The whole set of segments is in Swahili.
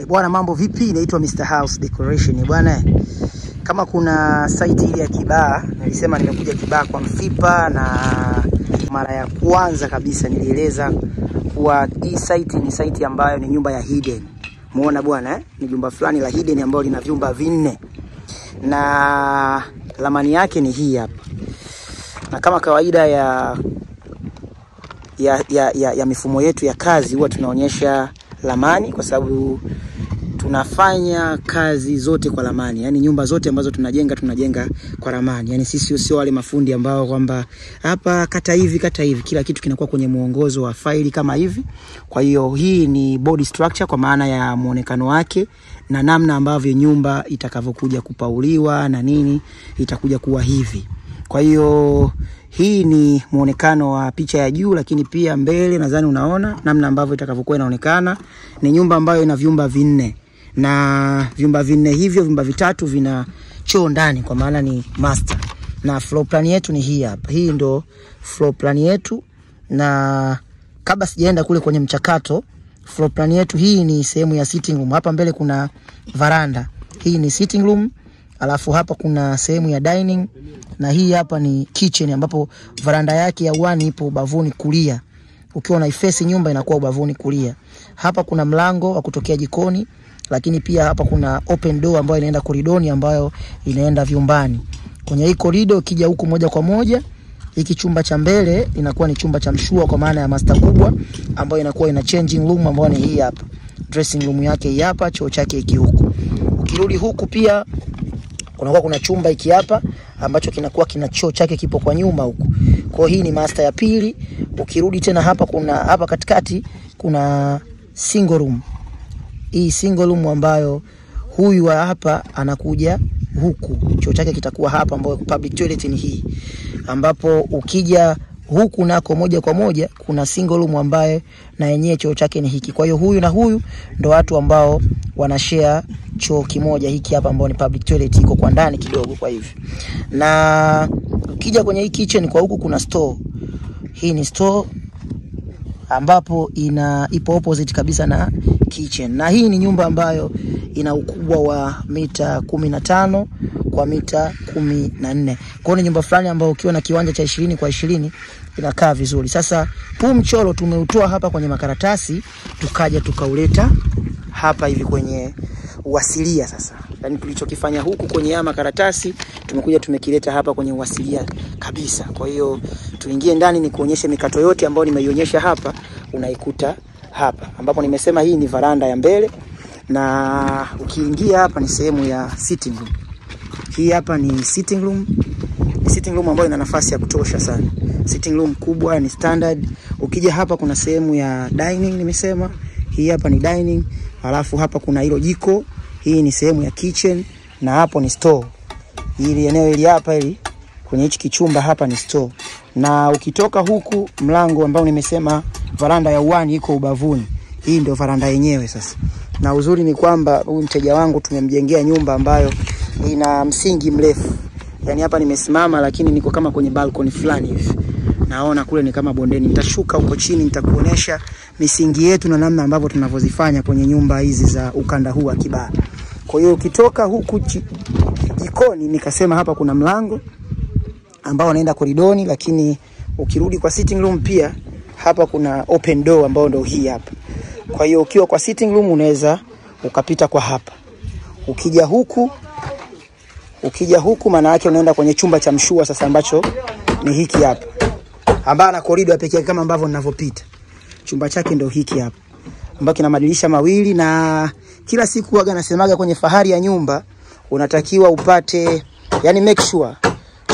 Bwana mambo vipi? Naitwa Mr. House Decoration. Bwana kama kuna site ile ya Kibaha, nilisema nimekuja Kibaha kwa Mfipa, na mara ya kwanza kabisa nilieleza kuwa hii site ni site ambayo ni nyumba ya hidden. Muona bwana ni jumba fulani la hidden ambalo lina vyumba 4. Na ramani yake ni hii hapa. Na kama kawaida ya mifumo yetu ya kazi, huwa tunaonyesha ramani kwa sababu tunafanya kazi zote kwa ramani. Yaani nyumba zote ambazo tunajenga kwa ramani. Yaani sisi sio wale mafundi ambao kwamba hapa kata hivi. Kila kitu kinakuwa kwenye muongozo wa faili kama hivi. Kwa hiyo hii ni body structure kwa maana ya muonekano wake na namna ambavyo nyumba itakavyokuja kupauliwa na nini itakuja kuwa hivi. Kwa hiyo hii ni muonekano wa picha ya juu, lakini pia mbele nadhani unaona namna ambavyo itakavyokuwa inaonekana. Ni nyumba ambayo ina vyumba 4. Na vyumba 4 hivyo, vyumba 3 vina choo ndani kwa maana ni master. Na floor plan yetu ni hii hapa. Hii ndo floor plan yetu, na kabla sijaenda kule kwenye mchakato, floor plan yetu hii ni sehemu ya sitting room. Hapa mbele kuna veranda. Hii ni sitting room. Alafu hapa kuna sehemu ya dining, na hii hapa ni kitchen ambapo veranda yake ya uani ipo ubavuni kulia. Ukiwa na face nyumba inakuwa ubavuni kulia. Hapa kuna mlango wa kutokea jikoni, lakini pia hapa kuna open door ambayo inaenda koridoni ambayo inaenda vyumbani. Kwenye hii korido ukija huku moja kwa moja, hiki chumba cha mbele inakuwa ni chumba cha mshua kwa maana ya master kubwa ambayo inakuwa ina changing room ambayo ni hii hapa. Dressing room yake hii hapa, choo chake hiki huku. Ukirudi huku pia kuna chumba hiki hapa ambacho kinakuwa kina choo chake kipo kwa nyuma huku. Kwa hii ni master ya pili. Ukirudi tena hapa katikati kuna single room. Hii single room ambayo huyu wa hapa anakuja huku. Choo chake kitakuwa hapa, ambayo public toilet ni hii. Ambapo ukija huku nako moja kwa moja kuna single room ambaye na yenyewe choo chake ni hiki. Kwa hiyo huyu na huyu ndo watu ambao wanashare choo kimoja hiki hapa, ambao ni public toilet, iko kwa ndani kidogo kwa hivi. Na ukija kwenye hii kitchen kwa huku kuna store. Hii ni store ambapo ipo opposite kabisa na kitchen. Na hii ni nyumba ambayo ina ukubwa wa mita 15 kwa mita 14. Kwa hiyo ni nyumba fulani ambayo ukiwa na kiwanja cha 20 kwa 20 inakaa vizuri. Sasa huu mchoro tumeutoa hapa kwenye makaratasi, tukaja tukauleta hapa hivi kwenye uasilia sasa. Yaani tulichokifanya huku kwenye ya makaratasi tumekuja tumekileta hapa kwenye uasilia kabisa. Kwa hiyo tuingie ndani ni kuonyesha mikato yote ambayo nimeionyesha hapa, unaikuta hapa. Ambapo nimesema hii ni veranda ya mbele, na ukiingia hapa ni sehemu ya sitting room. Hii hapa ni sitting room. Ni sitting room ambayo ina nafasi ya kutosha sana. Sitting room kubwa, ni standard. Ukija hapa kuna sehemu ya dining nimesema. Hii hapa ni dining. Alafu hapa kuna hilo jiko. Hii ni sehemu ya kitchen, na hapo ni store. Hili eneo hili hapa hili kwenye hichi kichumba hapa ni store. Na ukitoka huku mlango ambao nimesema veranda ya uani iko ubavuni. Hii ndio veranda yenyewe sasa. Na uzuri ni kwamba huyu mteja wangu tumemjengea nyumba ambayo ina msingi mrefu. Yaani hapa nimesimama lakini niko kama kwenye balcony fulani hivi. Naona kule ni kama bondeni. Nitashuka huko chini nitakuonesha misingi yetu na namna ambavyo tunavyozifanya kwenye nyumba hizi za ukanda huu wa Kibaha. Kwa hiyo ukitoka huku jikoni nikasema hapa kuna mlango ambao unaenda koridoni, lakini ukirudi kwa sitting room pia hapa kuna open door ambao ndio hii hapa. Kwa hiyo ukiwa kwa sitting room unaweza ukapita kwa hapa. Ukija huku maana yake unaenda kwenye chumba cha mshua sasa, ambacho ni hiki hapa. Ambao na corridor pekee kama ambavyo ninavyopita. Chumba chake ndio hiki hapa, ambacho kina madirisha mawili. Na kila siku huaga nasemaga kwenye fahari ya nyumba unatakiwa upate, yani make sure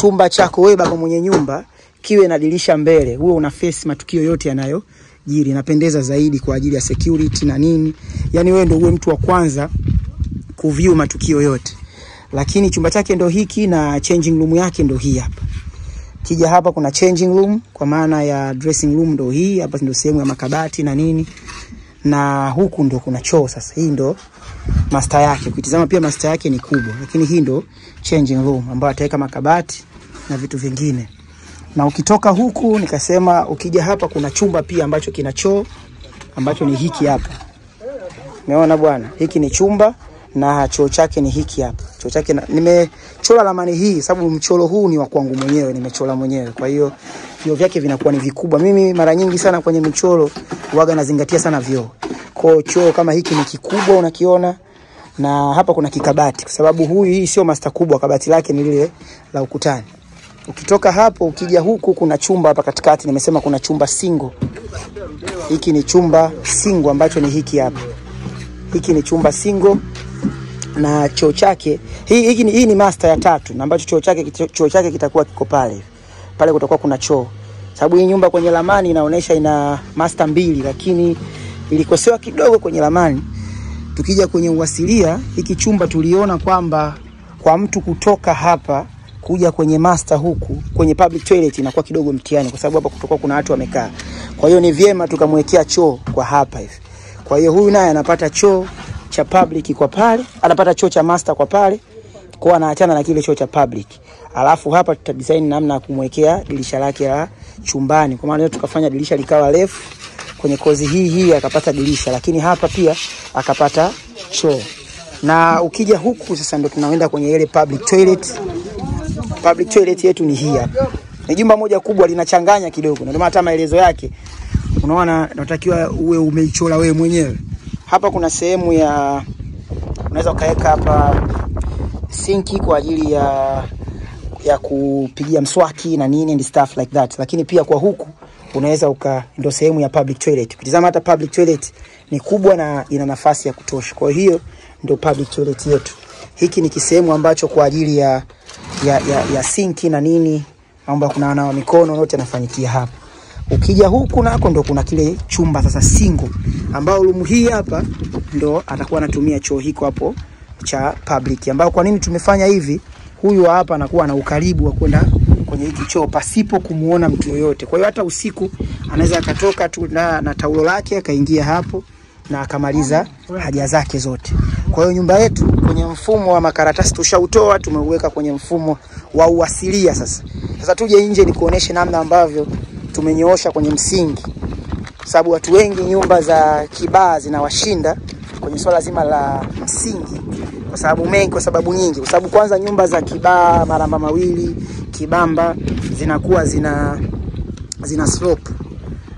chumba chako wewe baba mwenye nyumba kiwe na dirisha mbele. Huo una face matukio yote yanayojiri. Inapendeza zaidi kwa ajili ya security na nini. Yani wewe ndio uwe mtu wa kwanza kuview matukio yote. Lakini chumba chake ndio hiki, na changing room yake ndio hii hapa. Kija hapa kuna changing room kwa maana ya dressing room ndio hii hapa, ndio sehemu ya makabati na nini. Na huku ndio kuna choo sasa. Hii ndio master yake. Ukitazama pia master yake ni kubwa, lakini hii ndio changing room ambayo ataweka makabati na vitu vingine. Na ukitoka huku nikasema ukija hapa kuna chumba pia ambacho kina choo ambacho ni hiki hapa. Umeona bwana? Hiki ni chumba na choo chake ni hiki hapa. Choo chake nimechora ramani hii sababu mchoro huu ni wa kwangu mwenyewe, nimechora mwenyewe. Kwa hiyo vioo vyake vinakuwa ni vikubwa. Mimi mara nyingi sana kwenye michoro huaga nazingatia sana vioo. Kwa choo kama hiki ni kikubwa unakiona, na hapa kuna kikabati kwa sababu hii sio master kubwa, kabati lake ni lile la ukutani. Ukitoka hapo ukija huku kuna chumba hapa katikati, nimesema kuna chumba single. Hiki ni chumba single ambacho ni hiki hapa. Hiki ni chumba single na choo chake. Hii ni master ya 3 na ambacho choo chake kitakuwa kiko pale. Pale kutakuwa kuna choo. Sababu hii nyumba kwenye ramani inaonyesha ina master 2 lakini ilikosewa kidogo kwenye ramani. Tukija kwenye uwasilia, hiki chumba tuliona kwamba kwa mtu kutoka hapa kuja kwenye master huku kwenye public toilet inakuwa kidogo mtihani kwa sababu hapa kutokuwa kuna watu wamekaa. Kwa hiyo ni vyema tukamwekea choo kwa hapa hivi. Kwa hiyo huyu naye anapata choo cha public kwa pale, anapata choo cha master kwa pale, kwa anaachana na kile choo cha public. Alafu hapa tutadesign namna ya kumwekea dirisha lake la chumbani. Kwa maana tukafanya dirisha likawa refu kwenye kozi hii akapata dirisha, lakini hapa pia akapata choo. Na ukija huku sasa ndo tunaenda kwenye ile public toilet. Public toilet yetu ni hii hapa. Ni jumba moja kubwa linachanganya kidogo. Ndio maana hata maelezo yake unaona natakiwa uwe umeichora wewe mwenyewe. Hapa kuna sehemu ya unaweza ukaweka hapa sinki kwa ajili ya kupigia mswaki na nini and stuff like that. Lakini pia kwa huku unaweza ndio sehemu ya public toilet. Ukitazama hata public toilet ni kubwa na ina nafasi ya kutosha. Kwa hiyo ndio public toilet yetu. Hiki ni kisehemu ambacho kwa ajili ya sinki na nini, mambo ya kunawa mikono yote yanafanyikia hapa. Ukija huku nako ndo kuna kile chumba sasa single ambao room hii hapa ndo atakuwa anatumia choo hiko hapo cha public, ambao kwa nini tumefanya hivi, huyu hapa anakuwa na ukaribu wa kwenda kwenye hiki choo pasipo kumuona mtu yoyote. Kwa hiyo hata usiku anaweza akatoka tu na taulo lake akaingia hapo na akamaliza haja zake zote. Kwa hiyo nyumba yetu kwenye mfumo wa makaratasi tushautoa, tumeuweka kwenye mfumo wa uasilia sasa. Sasa tuje nje nikuoneshe namna ambavyo tumenyoosha kwenye msingi. Sababu watu wengi nyumba za kibaa zinawashinda kwenye swala zima la msingi kwa sababu nyingi. Kwa sababu kwanza nyumba za kibaa maramba mawili, kibamba zinakuwa zina slope,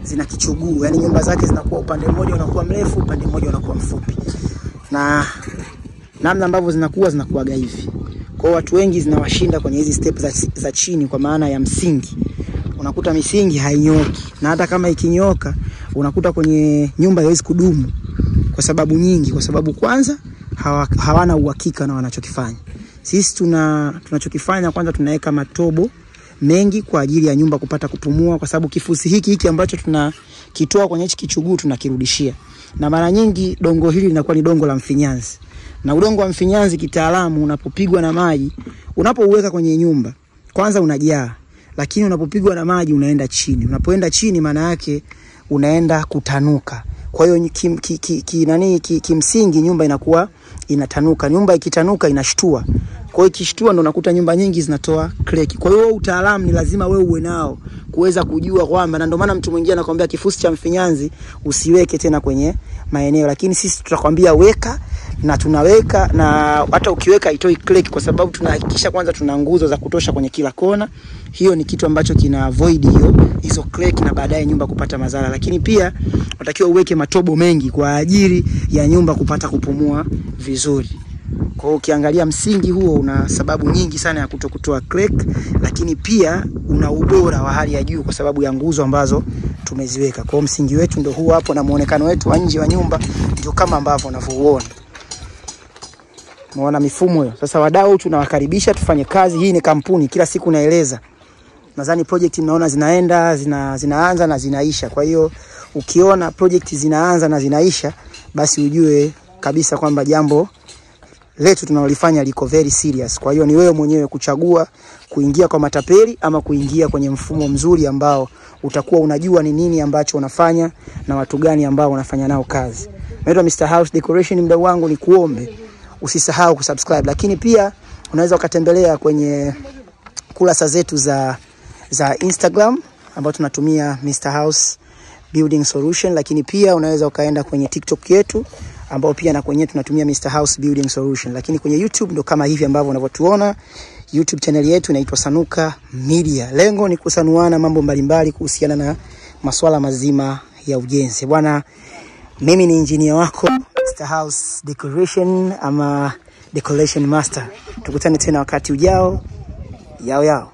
zina kichuguu. Yaani nyumba zake zinakuwa upande mmoja unakuwa mrefu, upande mmoja unakuwa mfupi. Na namna ambavyo zinakuwaga hivi. Kwa watu wengi zinawashinda kwenye hizi step za chini kwa maana ya msingi. Unakuta misingi hainyoki, na hata kama ikinyoka unakuta kwenye nyumba haiwezi kudumu kwa sababu nyingi. Kwa sababu kwanza hawana uhakika na wanachokifanya. Sisi tunachokifanya kwanza tunaweka matobo mengi kwa ajili ya nyumba kupata kupumua, kwa sababu kifusi hiki ambacho tunakitoa kwenye hichi kichuguu tunakirudishia. Na mara nyingi dongo hili linakuwa ni dongo la mfinyanzi. Na udongo wa mfinyanzi kitaalamu unapopigwa na maji, unapouweka kwenye nyumba, kwanza unajaa. Lakini unapopigwa na maji unaenda chini. Unapoenda chini maana yake unaenda kutanuka. Kwa hiyo kimsingi nyumba inakuwa inatanuka. Nyumba ikitanuka inashtua. Kwa hiyo ikishtua ndo unakuta nyumba nyingi zinatoa crack. Kwa hiyo utaalamu ni lazima wewe uwe nao kuweza kujua kwamba, na ndio maana mtu mwingine anakuambia kifusi cha mfinyanzi usiweke tena kwenye maeneo, lakini sisi tutakwambia weka, na tunaweka, na hata ukiweka itoi crack kwa sababu tunahakikisha kwanza tuna nguzo za kutosha kwenye kila kona. Hiyo ni kitu ambacho kina avoid hizo crack na baadaye nyumba kupata madhara. Lakini pia unatakiwa uweke matobo mengi kwa ajili ya nyumba kupata kupumua vizuri. Kwa hiyo ukiangalia msingi huo una sababu nyingi sana ya kutokutoa crack, lakini pia una ubora wa hali ya juu kwa sababu ya nguzo ambazo tumeziweka. Kwa hiyo msingi wetu ndio huu hapo, na muonekano wetu wa nje wa nyumba ndio kama ambavyo unavyoona. Muona mifumo hiyo. Sasa wadau tunawakaribisha tufanye kazi. Hii ni kampuni, kila siku naeleza. Nadhani project mnaona zinaanza na zinaisha. Kwa hiyo ukiona project zinaanza na zinaisha, basi ujue kabisa kwamba jambo letu tunalolifanya liko very serious. Kwa hiyo ni wewe mwenyewe kuchagua kuingia kwa matapeli ama kuingia kwenye mfumo mzuri ambao utakuwa unajua ni nini ambacho unafanya na watu gani ambao unafanya nao kazi. Naitwa Mr. House Decoration, mdau wangu, ni kuombe usisahau kusubscribe, lakini pia unaweza ukatembelea kwenye kurasa zetu za Instagram ambao tunatumia Mr. House Building Solution, lakini pia unaweza ukaenda kwenye TikTok yetu ambao pia na kwenye tunatumia Mr House Building Solution. Lakini kwenye YouTube ndo kama hivi ambavyo unavyotuona. YouTube channel yetu inaitwa Sanuka Media. Lengo ni kusanuana mambo mbalimbali kuhusiana na masuala mazima ya ujenzi. Bwana, mimi ni engineer wako Mr House Decoration ama Decoration Master. Tukutane tena wakati ujao. Yao.